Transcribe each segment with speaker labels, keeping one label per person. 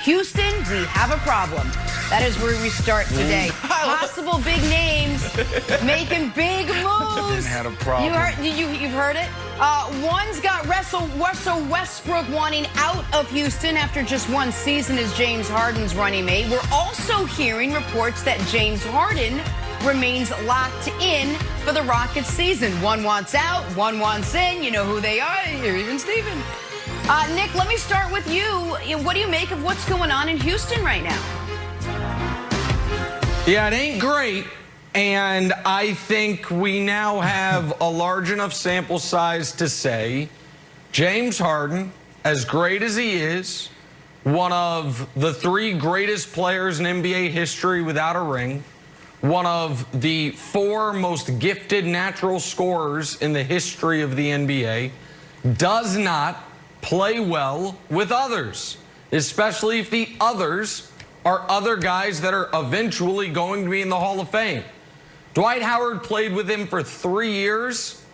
Speaker 1: Houston, we have a problem. That is where we start today. Possible big names making big moves.
Speaker 2: Had a problem.
Speaker 1: You've heard it. One's got Russell Westbrook wanting out of Houston after just one season as James Harden's running mate. We're also hearing reports that James Harden remains locked in for the Rockets season. One wants out, one wants in. You know who they are. You're even Steven. Nick, let me start with you. What do you make of what's going on in Houston right now?
Speaker 3: Yeah, it ain't great. And I think we now have a large enough sample size to say James Harden, as great as he is, one of the 3 greatest players in NBA history without a ring, one of the 4 most gifted natural scorers in the history of the NBA, does not play well with others, especially if the others are other guys that are eventually going to be in the Hall of Fame. Dwight Howard played with him for 3 years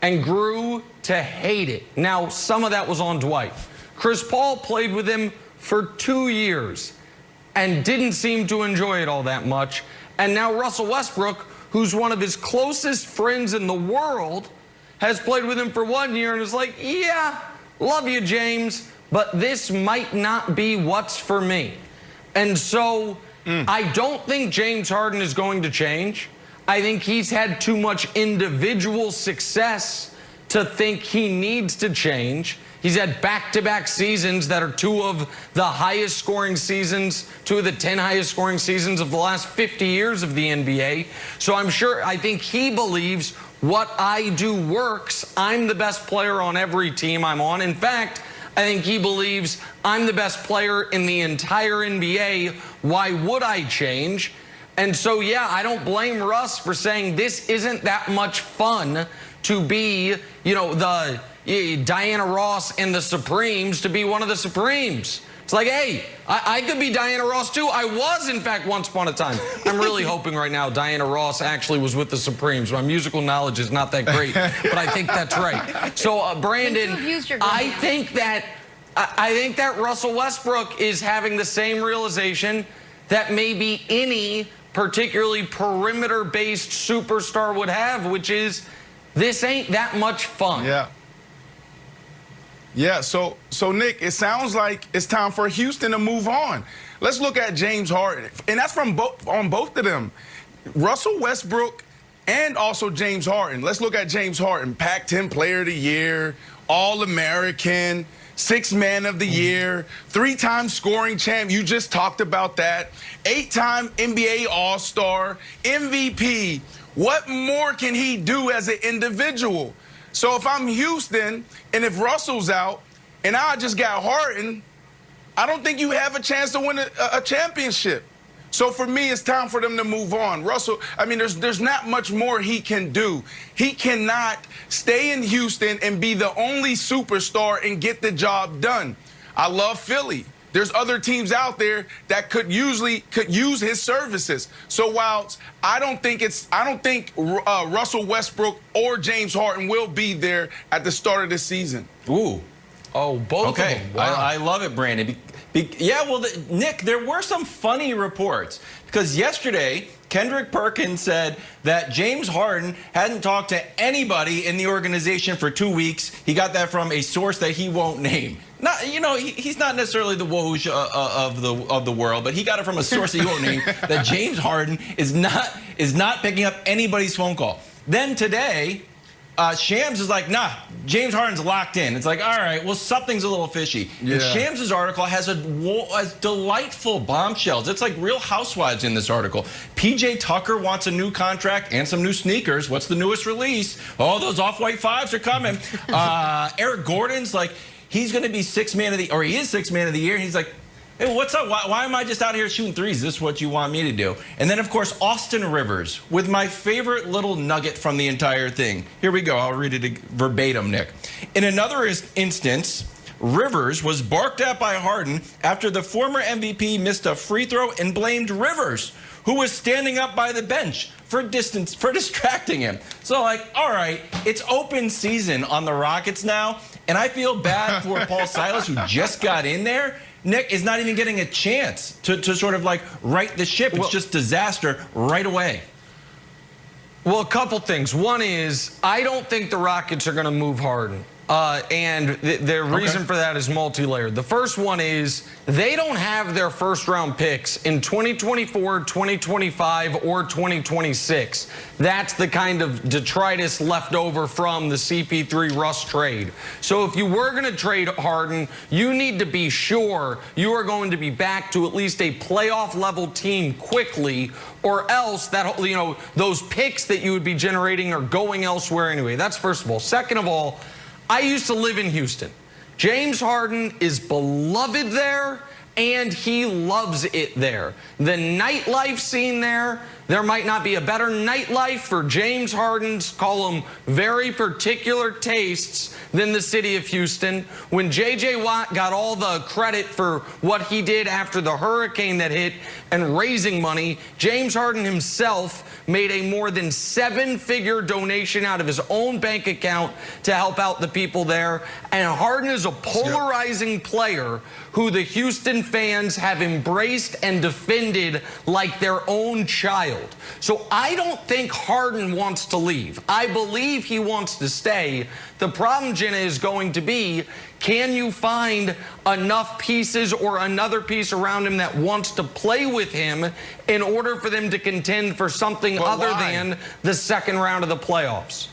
Speaker 3: and grew to hate it. Now, some of that was on Dwight. Chris Paul played with him for 2 years and didn't seem to enjoy it all that much. And now Russell Westbrook, who's one of his closest friends in the world, has played with him for 1 year and is like, yeah, love you, James, but this might not be what's for me. And so I don't think James Harden is going to change. I think he's had too much individual success to think he needs to change. He's had back-to-back seasons that are 2 of the highest scoring seasons, 2 of the 10 highest scoring seasons of the last 50 years of the NBA. So I think he believes what I do works. I'm the best player on every team I'm on. In fact, I think he believes I'm the best player in the entire NBA. Why would I change? And so, yeah, I don't blame Russ for saying this isn't that much fun to be, the Diana Ross and the Supremes, to be one of the Supremes. It's like, hey, I could be Diana Ross too. I was, in fact, once upon a time. I'm really hoping right now Diana Ross actually was with the Supremes. My musical knowledge is not that great, but I think that's right. So, Brandon, I think that Russell Westbrook is having the same realization that maybe any particularly perimeter-based superstar would have, which is this ain't that much fun.
Speaker 2: Yeah, so Nick, it sounds like it's time for Houston to move on. Let's look at James Harden, and that's on both of them. Russell Westbrook and also James Harden. Let's look at James Harden, Pac-10 Player of the Year, All-American, 6th Man of the Year, 3-time scoring champ. You just talked about that. 8-time NBA All-Star, MVP. What more can he do as an individual? So if I'm Houston and if Russell's out and I just got Harden, I don't think you have a chance to win a championship. So for me, it's time for them to move on. Russell, I mean, there's not much more he can do. He cannot stay in Houston and be the only superstar and get the job done. I love Philly. There's other teams out there that could use his services. So while I don't think Russell Westbrook or James Harden will be there at the start of the season.
Speaker 4: Ooh.
Speaker 3: Oh, both of them. Wow.
Speaker 4: I love it, Brandon. Yeah, well, Nick, there were some funny reports because yesterday Kendrick Perkins said that James Harden hadn't talked to anybody in the organization for 2 weeks. He got that from a source that he won't name. Not, he's not necessarily the Woj of the world, but he got it from a source that he won't name. That James Harden is not picking up anybody's phone call. Then today, Shams is like, nah, James Harden's locked in. It's like, all right, well, something's a little fishy. Yeah. And Shams' article has a delightful bombshells. It's like Real Housewives in this article. PJ Tucker wants a new contract and some new sneakers. What's the newest release? Oh, those Off-White 5s are coming. Eric Gordon's like, he's going to be 6th Man of the, or he is 6th Man of the Year. And he's like, hey, what's up? Why am I just out here shooting threes? Is this what you want me to do? And then, of course, Austin Rivers with my favorite little nugget from the entire thing. Here we go. I'll read it verbatim, Nick. In another instance, Rivers was barked at by Harden after the former MVP missed a free throw and blamed Rivers, who was standing up by the bench for distracting him. So, like, all right, it's open season on the Rockets now, and I feel bad for Paul Silas, who just got in there. Nick is not even getting a chance to sort of like right the ship. It's just disaster right away.
Speaker 3: Well, a couple things. One is, I don't think the Rockets are going to move Harden. And the reason for that is multi-layered. The first one is they don't have their first-round picks in 2024, 2025, or 2026. That's the kind of detritus left over from the CP3 Russ trade. So if you were going to trade Harden, you need to be sure you are going to be back to at least a playoff-level team quickly, or else that, you know, those picks that you would be generating are going elsewhere anyway. That's first of all. Second of all, I used to live in Houston. James Harden is beloved there, and he loves it there. The nightlife scene there might not be a better nightlife for James Harden's, call them very particular tastes, than the city of Houston. When J.J. Watt got all the credit for what he did after the hurricane that hit and raising money, James Harden himself made a more than 7-figure donation out of his own bank account to help out the people there. And Harden is a polarizing player who the Houston fans have embraced and defended like their own child. So I don't think Harden wants to leave. I believe he wants to stay. The problem, Jenna, is going to be, can you find enough pieces or another piece around him that wants to play with him in order for them to contend for something other than the second round of the playoffs?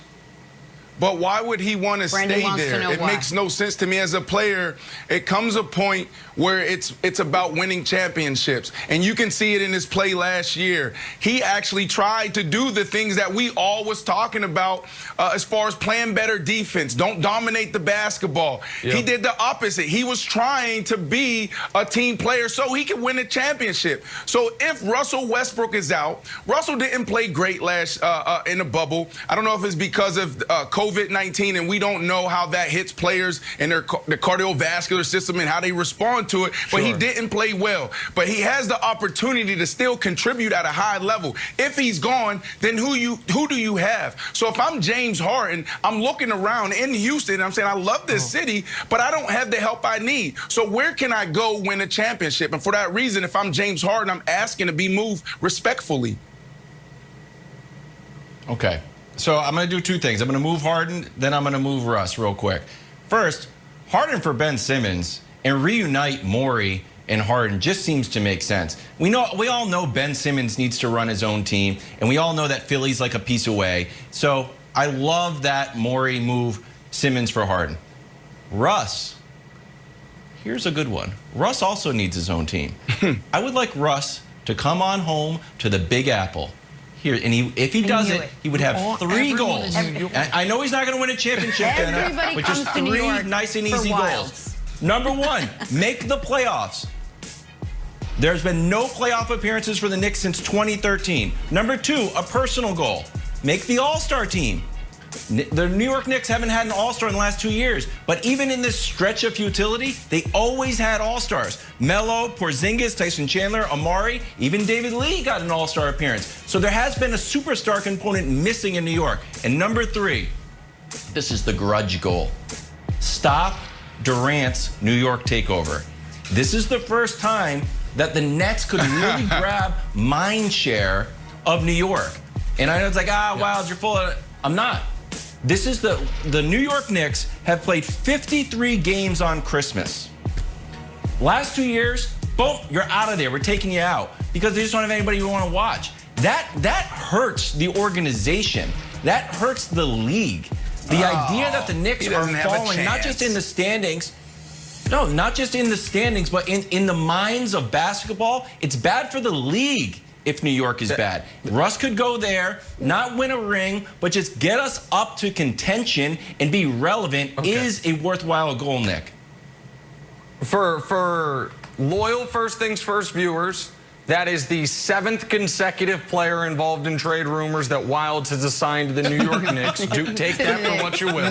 Speaker 2: But why would he want to stay there? It makes no sense to me as a player. It comes a point where it's about winning championships. And you can see it in his play last year. He actually tried to do the things that we all was talking about as far as playing better defense. Don't dominate the basketball. Yep. He did the opposite. He was trying to be a team player so he could win a championship. So if Russell Westbrook is out, Russell didn't play great last in the bubble. I don't know if it's because of COVID-19, and we don't know how that hits players and their cardiovascular system and how they respond to it. Sure. But he didn't play well. But he has the opportunity to still contribute at a high level. If he's gone, then who do you have? So if I'm James Harden, I'm looking around in Houston, and I'm saying I love this city, but I don't have the help I need. So where can I go win a championship? And for that reason, if I'm James Harden, I'm asking to be moved respectfully.
Speaker 4: Okay. So I'm going to do two things. I'm going to move Harden, then I'm going to move Russ real quick. First, Harden for Ben Simmons and reunite Morey and Harden just seems to make sense. We all know Ben Simmons needs to run his own team, and we all know that Philly's like a piece away. So I love that Morey move Simmons for Harden. Russ, here's a good one. Russ also needs his own team. I would like Russ to come on home to the Big Apple. Here, and if he does it, he would have 3 goals. I know he's not going to win a championship, but just 3 nice and easy goals. Number 1, make the playoffs. There's been no playoff appearances for the Knicks since 2013. Number 2, a personal goal. Make the All-Star team. The New York Knicks haven't had an All-Star in the last 2 years, but even in this stretch of futility, they always had All-Stars. Melo, Porzingis, Tyson Chandler, Amari, even David Lee got an All-Star appearance. So there has been a superstar component missing in New York. And number 3, this is the grudge goal. Stop Durant's New York takeover. This is the first time that the Nets could really grab mind share of New York. And I know it's like, Wild, you're full of it. I'm not. This is the New York Knicks have played 53 games on Christmas. Last 2 years, boom, you're out of there. We're taking you out because they just don't have anybody you want to watch. That hurts the organization. That hurts the league. The idea that the Knicks are falling, not just in the standings. No, not just in the standings, but in the minds of basketball. It's bad for the league if New York is bad. Russ could go there, not win a ring, but just get us up to contention and be relevant is a worthwhile goal, Nick.
Speaker 3: For loyal First Things First viewers, that is the 7th consecutive player involved in trade rumors that Wilds has assigned to the New York Knicks. Take that for what you will.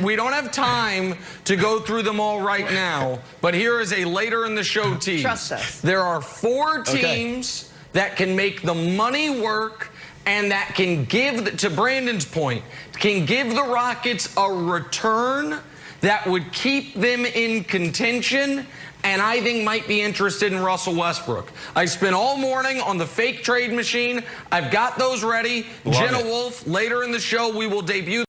Speaker 3: We don't have time to go through them all right now, but here is a later in the show tease.
Speaker 1: Trust us.
Speaker 3: There are 4 teams that can make the money work and that can give, to Brandon's point, can give the Rockets a return that would keep them in contention, and I think might be interested in Russell Westbrook. I spent all morning on the fake trade machine. I've got those ready. Jenna Wolf, later in the show, we will debut